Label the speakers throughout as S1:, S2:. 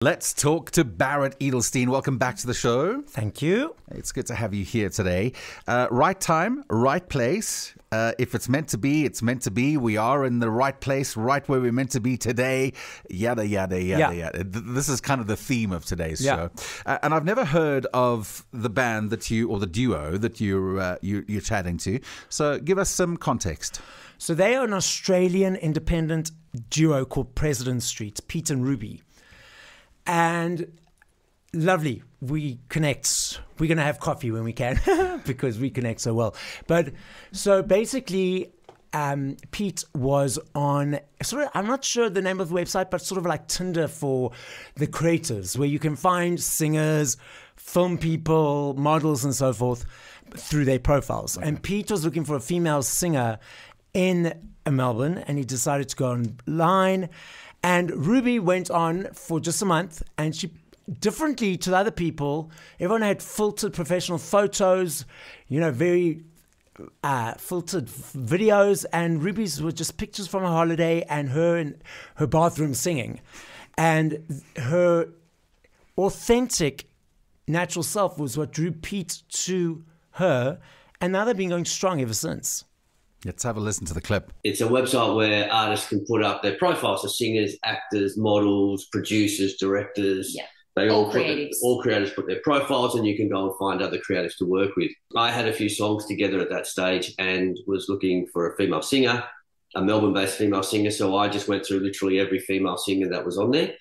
S1: Let's talk to Barret Edelstein. Welcome back to the show.
S2: Thank you.
S1: It's good to have you here today. Right time, right place. If it's meant to be, it's meant to be. We are in the right place, right where we're meant to be today. Yada, yada, yada, yada. This is kind of the theme of today's show. And I've never heard of the band that you, or the duo that you're chatting to. So give us some context.
S2: So they are an Australian independent duo called President Street, Pete and Ruby. And lovely, we connect. We're going to have coffee when we can because we connect so well. But so basically, Pete was on sort of, I'm not sure the name of the website, but sort of like Tinder for the creatives, where you can find singers, film people, models, and so forth through their profiles. Okay. And Pete was looking for a female singer in Melbourne, and he decided to go online. And Ruby went on for just a month, and she, differently to the other people, everyone had filtered professional photos, very filtered videos, and Ruby's were just pictures from a holiday and her in her bathroom singing. And her authentic, natural self was what drew Pete to her, and now they've been going strong ever since.
S1: Let's have a listen to the clip.
S3: It's a website where artists can put up their profiles, so singers, actors, models, producers, directors. Yeah. They all creators put their profiles, and you can go and find other creatives to work with. I had a few songs together at that stage and was looking for a female singer, a Melbourne-based female singer, so I just went through literally every female singer that was on there.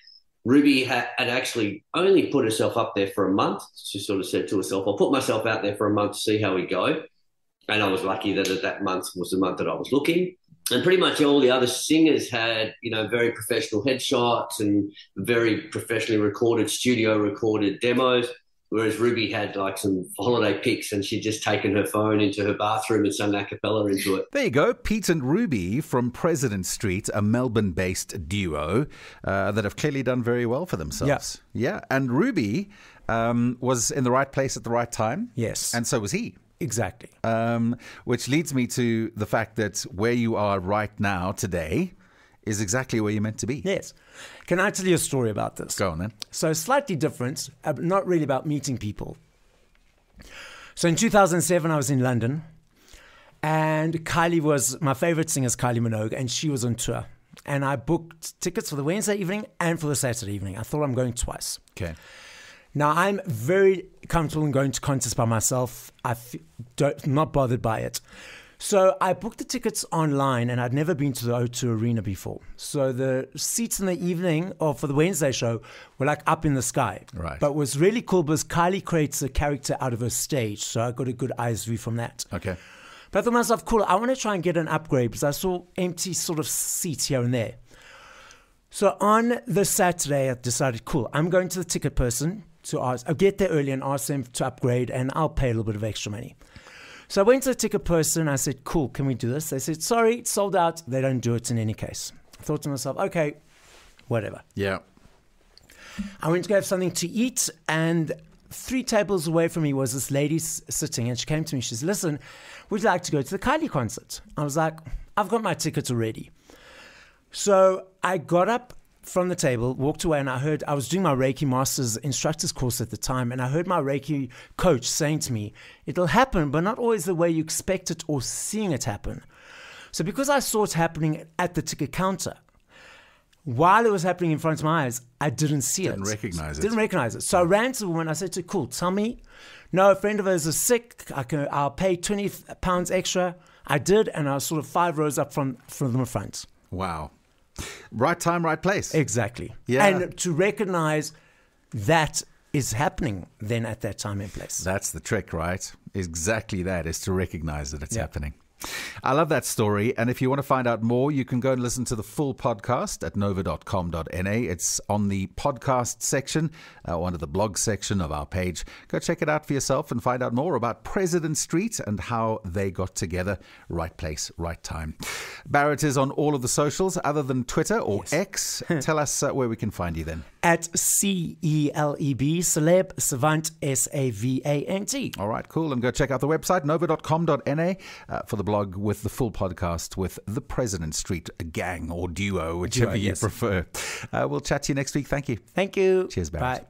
S3: Ruby had actually only put herself up there for a month. She sort of said to herself, I'll put myself out there for a month to see how we go. And I was lucky that month was the month that I was looking. And pretty much all the other singers had, very professional headshots and very professionally recorded, studio recorded demos, whereas Ruby had like some holiday pics, and she'd just taken her phone into her bathroom and sung a cappella into it.
S1: There you go. Pete and Ruby from President Street, a Melbourne-based duo that have clearly done very well for themselves. Yeah. And Ruby was in the right place at the right time.
S2: Yes.
S1: And so was he.
S2: Exactly.
S1: Which leads me to the fact that where you are right now today is exactly where you're meant to be.
S2: Yes. Can I tell you a story about this?
S1: Go on then.
S2: So slightly different, not really about meeting people. So in 2007, I was in London, and Kylie was, my favorite singer is Kylie Minogue, and she was on tour. And I booked tickets for the Wednesday evening and for the Saturday evening. I thought I'm going twice.
S1: Okay.
S2: Now, I'm very comfortable in going to concerts by myself. I'm not bothered by it. So I booked the tickets online, and I'd never been to the O2 Arena before. So the seats in the evening, or for the Wednesday show, were like up in the sky.
S1: Right.
S2: But what's really cool was Kylie creates a character out of her stage. So I got a good eyes view from that.
S1: Okay.
S2: But I thought to myself, cool, I want to try and get an upgrade because I saw empty sort of seats here and there. So on the Saturday, I decided, cool, I'm going to the ticket person to ask. I'll get there early and ask them to upgrade, and I'll pay a little bit of extra money. So I went to the ticket person. I said, cool, can we do this? They said, sorry, it's sold out. They don't do it in any case. I thought to myself, okay, whatever.
S1: Yeah.
S2: I went to go have something to eat, and 3 tables away from me was this lady sitting, and she came to me. She said, listen, would you like to go to the Kylie concert? I was like, I've got my tickets already. So I got up from the table, walked away, and I was doing my Reiki Masters instructor's course at the time, and I heard my Reiki coach saying to me, it'll happen, but not always the way you expect it or seeing it happen. So because I saw it happening at the ticket counter, while it was happening in front of my eyes, I didn't see it.
S1: Didn't recognize it. So I ran to the woman. I said to her, cool, tell me. No, a friend of hers is sick. I'll pay £20 extra. I did, and I was sort of 5 rows up from the front. Wow. Right time, right place.
S2: Exactly.
S1: Yeah.
S2: And to recognize that is happening then at that time and place.
S1: That's the trick, right? Exactly that, is to recognize that it's happening. I love that story. And if you want to find out more, you can go and listen to the full podcast at nova.com.na. It's on the podcast section, under the blog section of our page. Go check it out for yourself and find out more about President Street and how they got together. Right place, right time. Barret is on all of the socials other than Twitter or X. Tell us where we can find you then.
S2: At CELEB, Celeb, Savant, SAVANT.
S1: All right, cool. And go check out the website, nova.com.na, for the blog with the full podcast with the President Street gang or duo, whichever you prefer. We'll chat to you next week. Thank you.
S2: Thank you.
S1: Cheers, Barret.
S2: Bye.